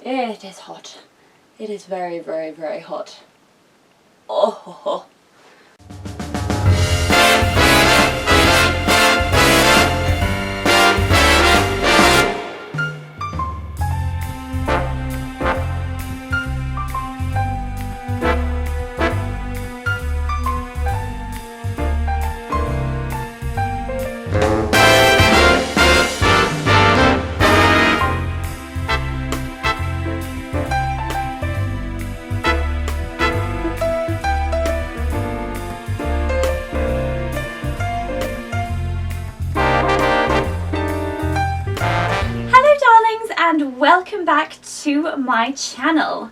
It is hot. It is very, very, very hot. Oh. And welcome back to my channel.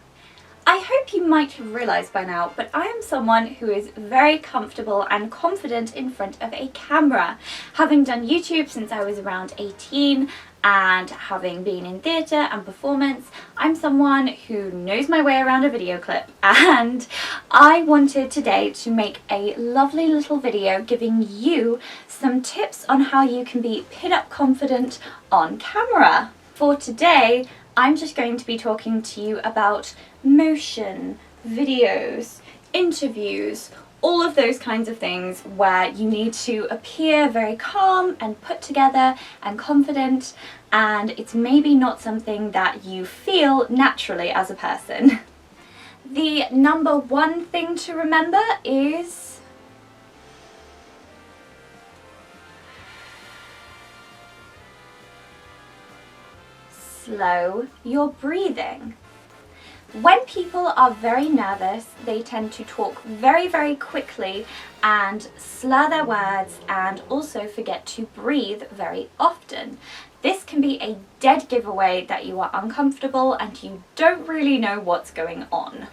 I hope you might have realised by now, but I am someone who is very comfortable and confident in front of a camera. Having done YouTube since I was around 18 and having been in theatre and performance, I'm someone who knows my way around a video clip, and I wanted today to make a lovely little video giving you some tips on how you can be pin-up confident on camera. For today, I'm just going to be talking to you about motion, videos, interviews, all of those kinds of things where you need to appear very calm and put together and confident, and it's maybe not something that you feel naturally as a person. The number one thing to remember is slow your breathing. When people are very nervous, they tend to talk very, very quickly and slur their words and also forget to breathe very often. This can be a dead giveaway that you are uncomfortable and you don't really know what's going on.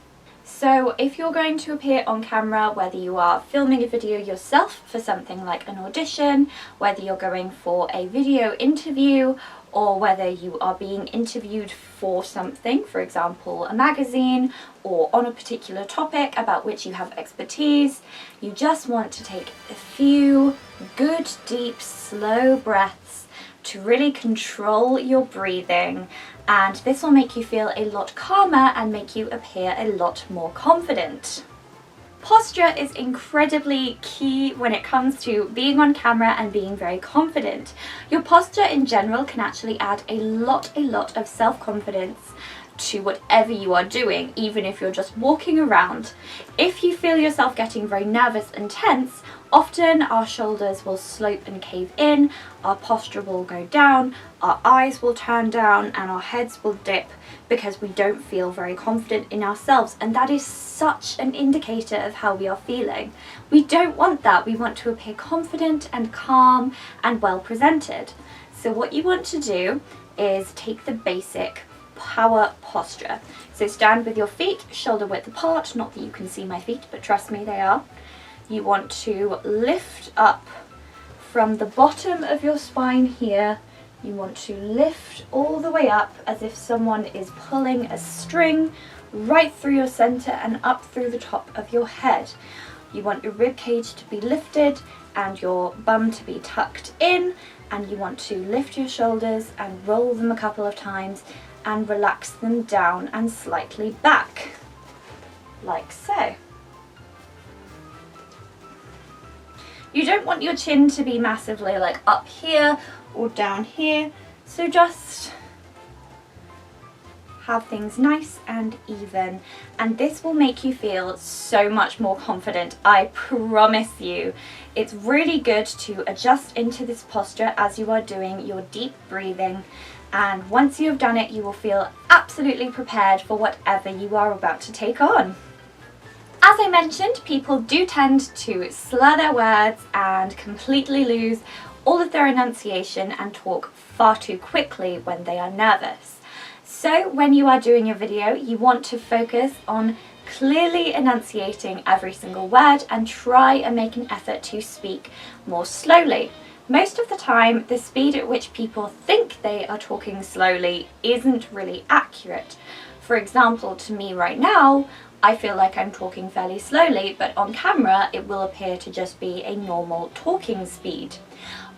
So if you're going to appear on camera, whether you are filming a video yourself for something like an audition, whether you're going for a video interview, or whether you are being interviewed for something, for example a magazine, or on a particular topic about which you have expertise, you just want to take a few good, deep, slow breaths to really control your breathing, and this will make you feel a lot calmer and make you appear a lot more confident. Posture is incredibly key when it comes to being on camera and being very confident. Your posture in general can actually add a lot of self-confidence to whatever you are doing, even if you're just walking around. If you feel yourself getting very nervous and tense, often our shoulders will slope and cave in, our posture will go down, our eyes will turn down, and our heads will dip because we don't feel very confident in ourselves, and that is such an indicator of how we are feeling. We don't want that. We want to appear confident and calm and well presented. So what you want to do is take the basic power posture. So stand with your feet shoulder width apart, not that you can see my feet, but trust me, they are. You want to lift up from the bottom of your spine here. You want to lift all the way up as if someone is pulling a string right through your center and up through the top of your head. You want your rib cage to be lifted and your bum to be tucked in, and you want to lift your shoulders and roll them a couple of times and relax them down and slightly back, like so. You don't want your chin to be massively like up here or down here, so just have things nice and even, and this will make you feel so much more confident, I promise you. It's really good to adjust into this posture as you are doing your deep breathing, and once you have done it, you will feel absolutely prepared for whatever you are about to take on. As I mentioned, people do tend to slur their words and completely lose all of their enunciation and talk far too quickly when they are nervous. So when you are doing a video, you want to focus on clearly enunciating every single word and try and make an effort to speak more slowly. Most of the time, the speed at which people think they are talking slowly isn't really accurate. For example, to me right now, I feel like I'm talking fairly slowly, but on camera it will appear to just be a normal talking speed.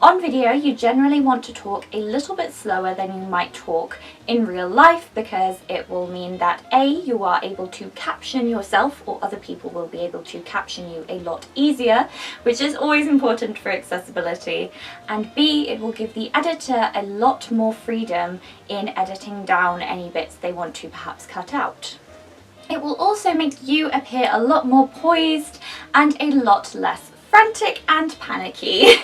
On video, you generally want to talk a little bit slower than you might talk in real life, because it will mean that A, you are able to caption yourself, or other people will be able to caption you a lot easier, which is always important for accessibility, and B, it will give the editor a lot more freedom in editing down any bits they want to perhaps cut out. It will also make you appear a lot more poised and a lot less frantic and panicky.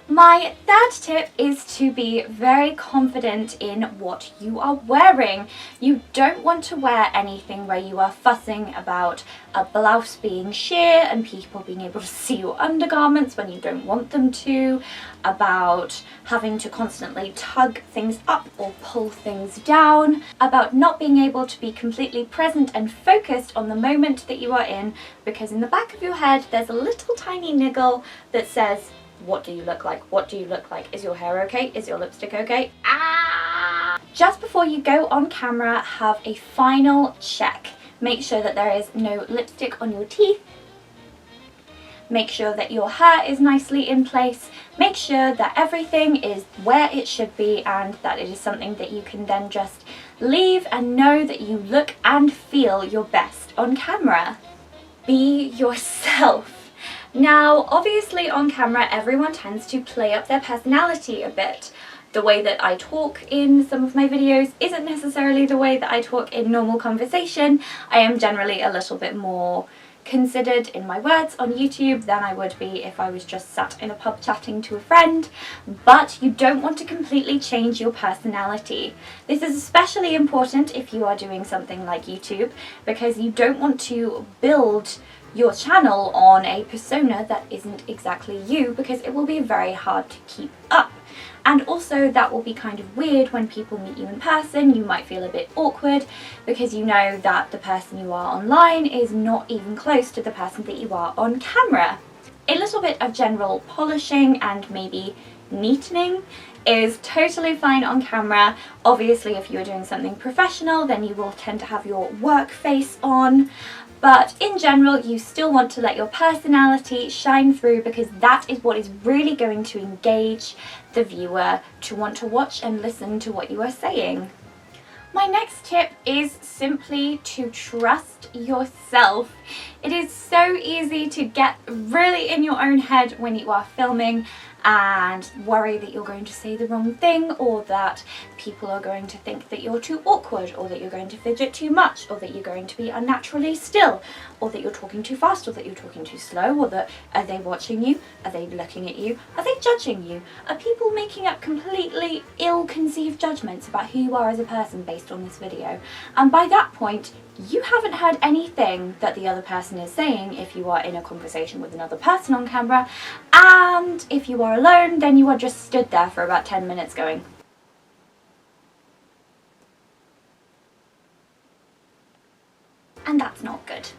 My third tip is to be very confident in what you are wearing. You don't want to wear anything where you are fussing about a blouse being sheer and people being able to see your undergarments when you don't want them to, about having to constantly tug things up or pull things down, about not being able to be completely present and focused on the moment that you are in, because in the back of your head there's a little tiny niggle that says, what do you look like? What do you look like? Is your hair okay? Is your lipstick okay? Ah! Just before you go on camera, have a final check. Make sure that there is no lipstick on your teeth. Make sure that your hair is nicely in place. Make sure that everything is where it should be and that it is something that you can then just leave and know that you look and feel your best on camera. Be yourself. Now, obviously on camera, everyone tends to play up their personality a bit. The way that I talk in some of my videos isn't necessarily the way that I talk in normal conversation. I am generally a little bit more considered in my words on YouTube than I would be if I was just sat in a pub chatting to a friend, but you don't want to completely change your personality. This is especially important if you are doing something like YouTube, because you don't want to build your channel on a persona that isn't exactly you, because it will be very hard to keep up. And also that will be kind of weird when people meet you in person. You might feel a bit awkward because you know that the person you are online is not even close to the person that you are on camera. A little bit of general polishing and maybe neatening is totally fine on camera. Obviously, if you are doing something professional, then you will tend to have your work face on. But in general, you still want to let your personality shine through, because that is what is really going to engage the viewer to want to watch and listen to what you are saying. My next tip is simply to trust yourself. It is so easy to get really in your own head when you are filming and worry that you're going to say the wrong thing, or that people are going to think that you're too awkward, or that you're going to fidget too much, or that you're going to be unnaturally still, or that you're talking too fast, or that you're talking too slow, or that are they watching you? Are they looking at you? Are they judging you? Are people making up completely ill-conceived judgments about who you are as a person based on this video? And by that point, you haven't heard anything that the other person is saying if you are in a conversation with another person on camera, and if you are alone, then you are just stood there for about 10 minutes going, and that's not good.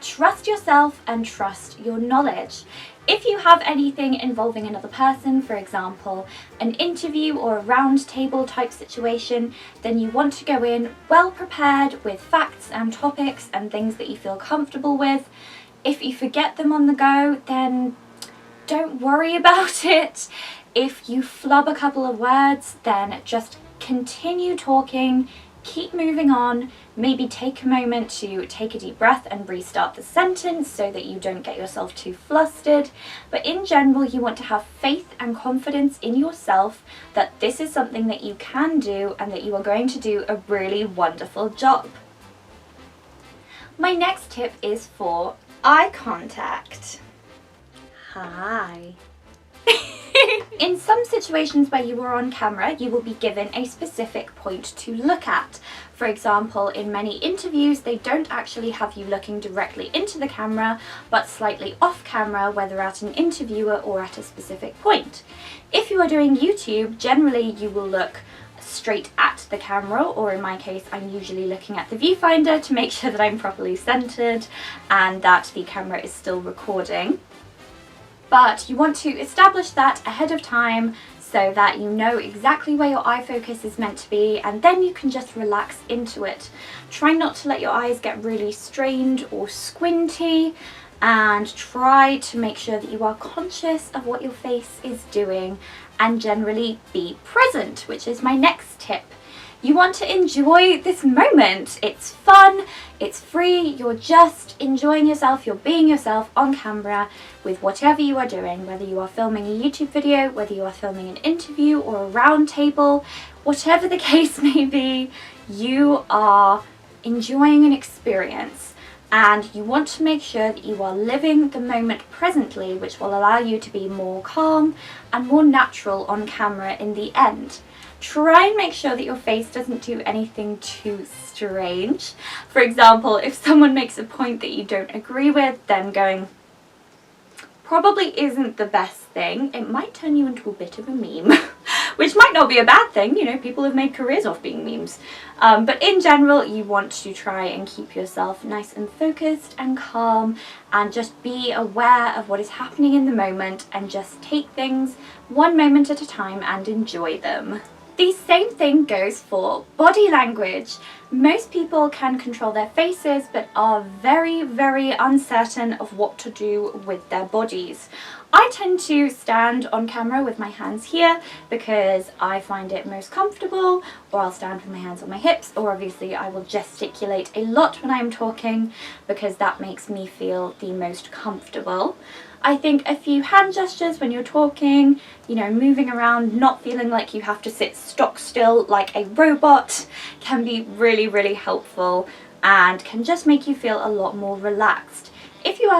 Trust yourself and trust your knowledge. If you have anything involving another person, for example, an interview or a round table type situation, then you want to go in well prepared with facts and topics and things that you feel comfortable with. If you forget them on the go, then don't worry about it. If you flub a couple of words, then just continue talking. Keep moving on, maybe take a moment to take a deep breath and restart the sentence so that you don't get yourself too flustered. But in general, you want to have faith and confidence in yourself that this is something that you can do and that you are going to do a really wonderful job. My next tip is for eye contact. Hi. In some situations where you are on camera, you will be given a specific point to look at. For example, in many interviews, they don't actually have you looking directly into the camera, but slightly off camera, whether at an interviewer or at a specific point. If you are doing YouTube, generally you will look straight at the camera, or in my case, I'm usually looking at the viewfinder to make sure that I'm properly centered and that the camera is still recording. But you want to establish that ahead of time so so that you know exactly where your eye focus is meant to be, and then you can just relax into it. Try not to let your eyes get really strained or squinty, and try to make sure that you are conscious of what your face is doing and generally be present, which is my next tip. You want to enjoy this moment. It's fun, it's free, you're just enjoying yourself, you're being yourself on camera with whatever you are doing, whether you are filming a YouTube video, whether you are filming an interview or a round table, whatever the case may be, you are enjoying an experience. And you want to make sure that you are living the moment presently, which will allow you to be more calm and more natural on camera in the end. Try and make sure that your face doesn't do anything too strange. For example, if someone makes a point that you don't agree with, then going probably isn't the best thing. It might turn you into a bit of a meme, which might not be a bad thing. You know, people have made careers off being memes. But in general, you want to try and keep yourself nice and focused and calm, and just be aware of what is happening in the moment, and just take things one moment at a time and enjoy them. The same thing goes for body language. Most people can control their faces but are very, very uncertain of what to do with their bodies. I tend to stand on camera with my hands here because I find it most comfortable, or I'll stand with my hands on my hips, or obviously I will gesticulate a lot when I'm talking because that makes me feel the most comfortable. I think a few hand gestures when you're talking, you know, moving around, not feeling like you have to sit stock still like a robot, can be really, really helpful and can just make you feel a lot more relaxed. If you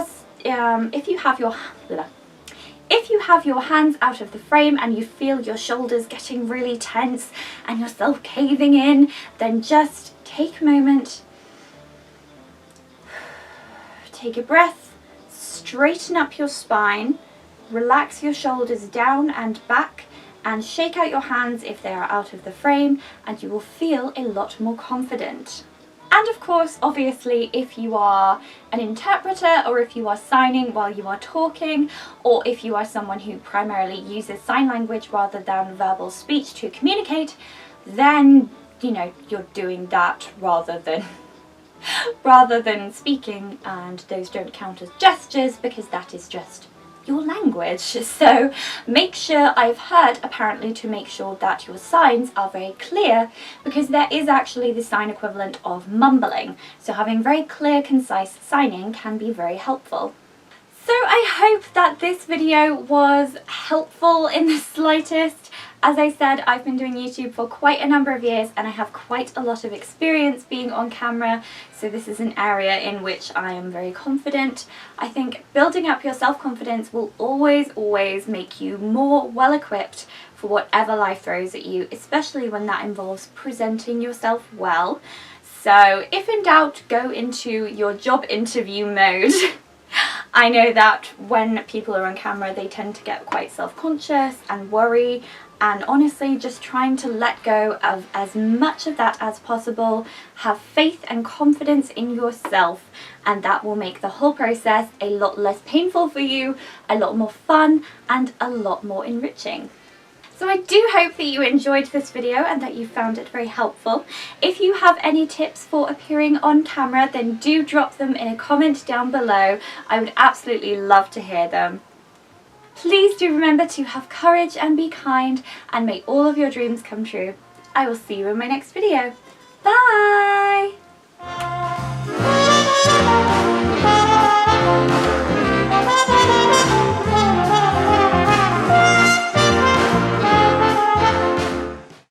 have your hands out of the frame and you feel your shoulders getting really tense and yourself caving in, then just take a moment, take a breath, straighten up your spine, relax your shoulders down and back, and shake out your hands if they are out of the frame, and you will feel a lot more confident. And of course, obviously, if you are an interpreter, or if you are signing while you are talking, or if you are someone who primarily uses sign language rather than verbal speech to communicate, then, you know, you're doing that rather than speaking, and those don't count as gestures because that is just your language. So make sure, I've heard apparently to make sure that your signs are very clear, because there is actually the sign equivalent of mumbling. So having very clear, concise signing can be very helpful. So I hope that this video was helpful in the slightest. As I said, I've been doing YouTube for quite a number of years and I have quite a lot of experience being on camera, so this is an area in which I am very confident. I think building up your self-confidence will always make you more well-equipped for whatever life throws at you, especially when that involves presenting yourself well. So if in doubt, go into your job interview mode. I know that when people are on camera they tend to get quite self-conscious and worry, and honestly just trying to let go of as much of that as possible. Have faith and confidence in yourself, and that will make the whole process a lot less painful for you, a lot more fun, and a lot more enriching. So I do hope that you enjoyed this video and that you found it very helpful. If you have any tips for appearing on camera, then do drop them in a comment down below. I would absolutely love to hear them. Please do remember to have courage and be kind, and may all of your dreams come true. I will see you in my next video. Bye!